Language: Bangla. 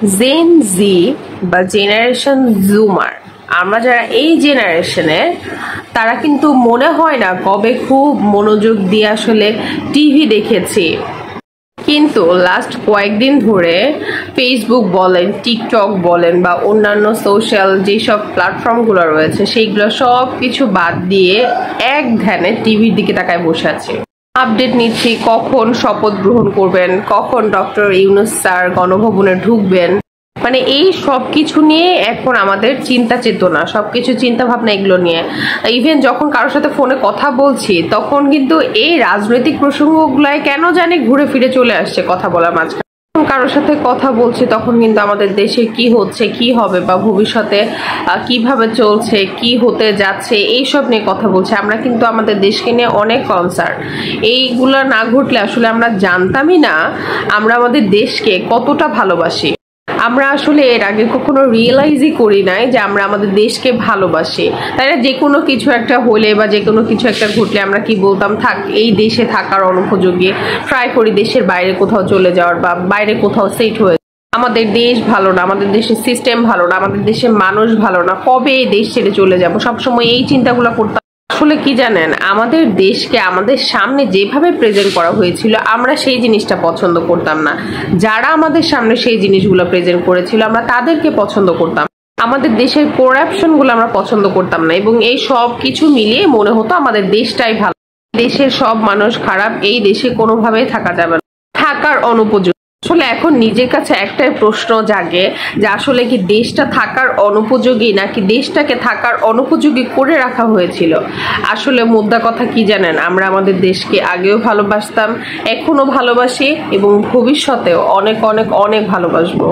জেন জি বা জেনারেশন জুমার, আমরা যারা এই জেনারেশনের, তারা কিন্তু মনে হয় না কবে খুব মনোযোগ দিয়ে আসলে টিভি দেখেছি। কিন্তু লাস্ট কয়েকদিন ধরে ফেসবুক বলেন, টিকটক বলেন বা অন্যান্য সোশ্যাল যেসব প্ল্যাটফর্মগুলো রয়েছে সেইগুলো সব কিছু বাদ দিয়ে এক ধ্যানে টিভির দিকে তাকায় বসে আছে। আপডেট নিচ্ছি, কখন শপথ গ্রহণ করবেন, কখন ডক্টর ইউনূস স্যার গণভবনে ঢুকবেন, মানে এই সবকিছু নিয়ে এখন আমাদের চিন্তা চেতনা, সবকিছু চিন্তা ভাবনা এগুলো নিয়ে। ইভেন যখন কারোর সাথে ফোনে কথা বলছি তখন কিন্তু এই রাজনৈতিক প্রসঙ্গগুলাই কেন জানি ঘুরে ফিরে চলে আসছে কথা বলার মাঝখানে। কারোর সাথে কথা বলছি তখন কিন্তু আমাদের দেশে কি হচ্ছে, কি হবে বা ভবিষ্যতে কিভাবে চলছে, কি হতে যাচ্ছে এইসব নিয়ে কথা বলছি। আমরা কিন্তু আমাদের দেশকে নিয়ে অনেক কনসার্ন। এইগুলো না ঘটলে আসলে আমরা জানতামই না আমরা আমাদের দেশকে কতটা ভালোবাসি। আমরা আসলে এর আগে কখনো রিয়েলাইজই করি নাই যে আমরা আমাদের দেশকে ভালোবাসি। তাই না? যে কোনো কিছু একটা হলে বা যে কোনো কিছু একটা ঘটলে আমরা কি বলতাম, থাক এই দেশে থাকার অনুপযোগী, ট্রাই করি দেশের বাইরে কোথাও চলে যাওয়ার বা বাইরে কোথাও সেট হয়ে। আমাদের দেশ ভালো না, আমাদের দেশের সিস্টেম ভালো না, আমাদের দেশের মানুষ ভালো না, কবে এই দেশ ছেড়ে চলে যাব, সবসময় এই চিন্তাগুলো করতাম। আসলে কি জানেন, আমাদের দেশকে আমাদের সামনে যেভাবে প্রেজেন্ট করা হয়েছিল আমরা সেই জিনিসটা পছন্দ করতাম না। যারা আমাদের সামনে সেই জিনিসগুলো প্রেজেন্ট করেছিল আমরা তাদেরকে পছন্দ করতাম। আমাদের দেশের করাপশন গুলো আমরা পছন্দ করতাম না, এবং এই সব কিছু মিলিয়ে মনে হতো আমাদের দেশটাই ভালো। দেশের সব মানুষ খারাপ, এই দেশে কোনোভাবেই থাকা যাবে না, থাকার অনুপযোগী। আসলে এখন নিজের কাছে একটাই প্রশ্ন জাগে যে আসলে কি দেশটা থাকার অনুপযোগী নাকি দেশটাকে থাকার অনুপযোগী করে রাখা হয়েছিল। আসলে মুদ্রা কথা কি জানেন, আমরা আমাদের দেশকে আগেও ভালোবাসতাম, এখনো ভালোবাসি এবং ভবিষ্যতেও অনেক অনেক অনেক ভালোবাসবো।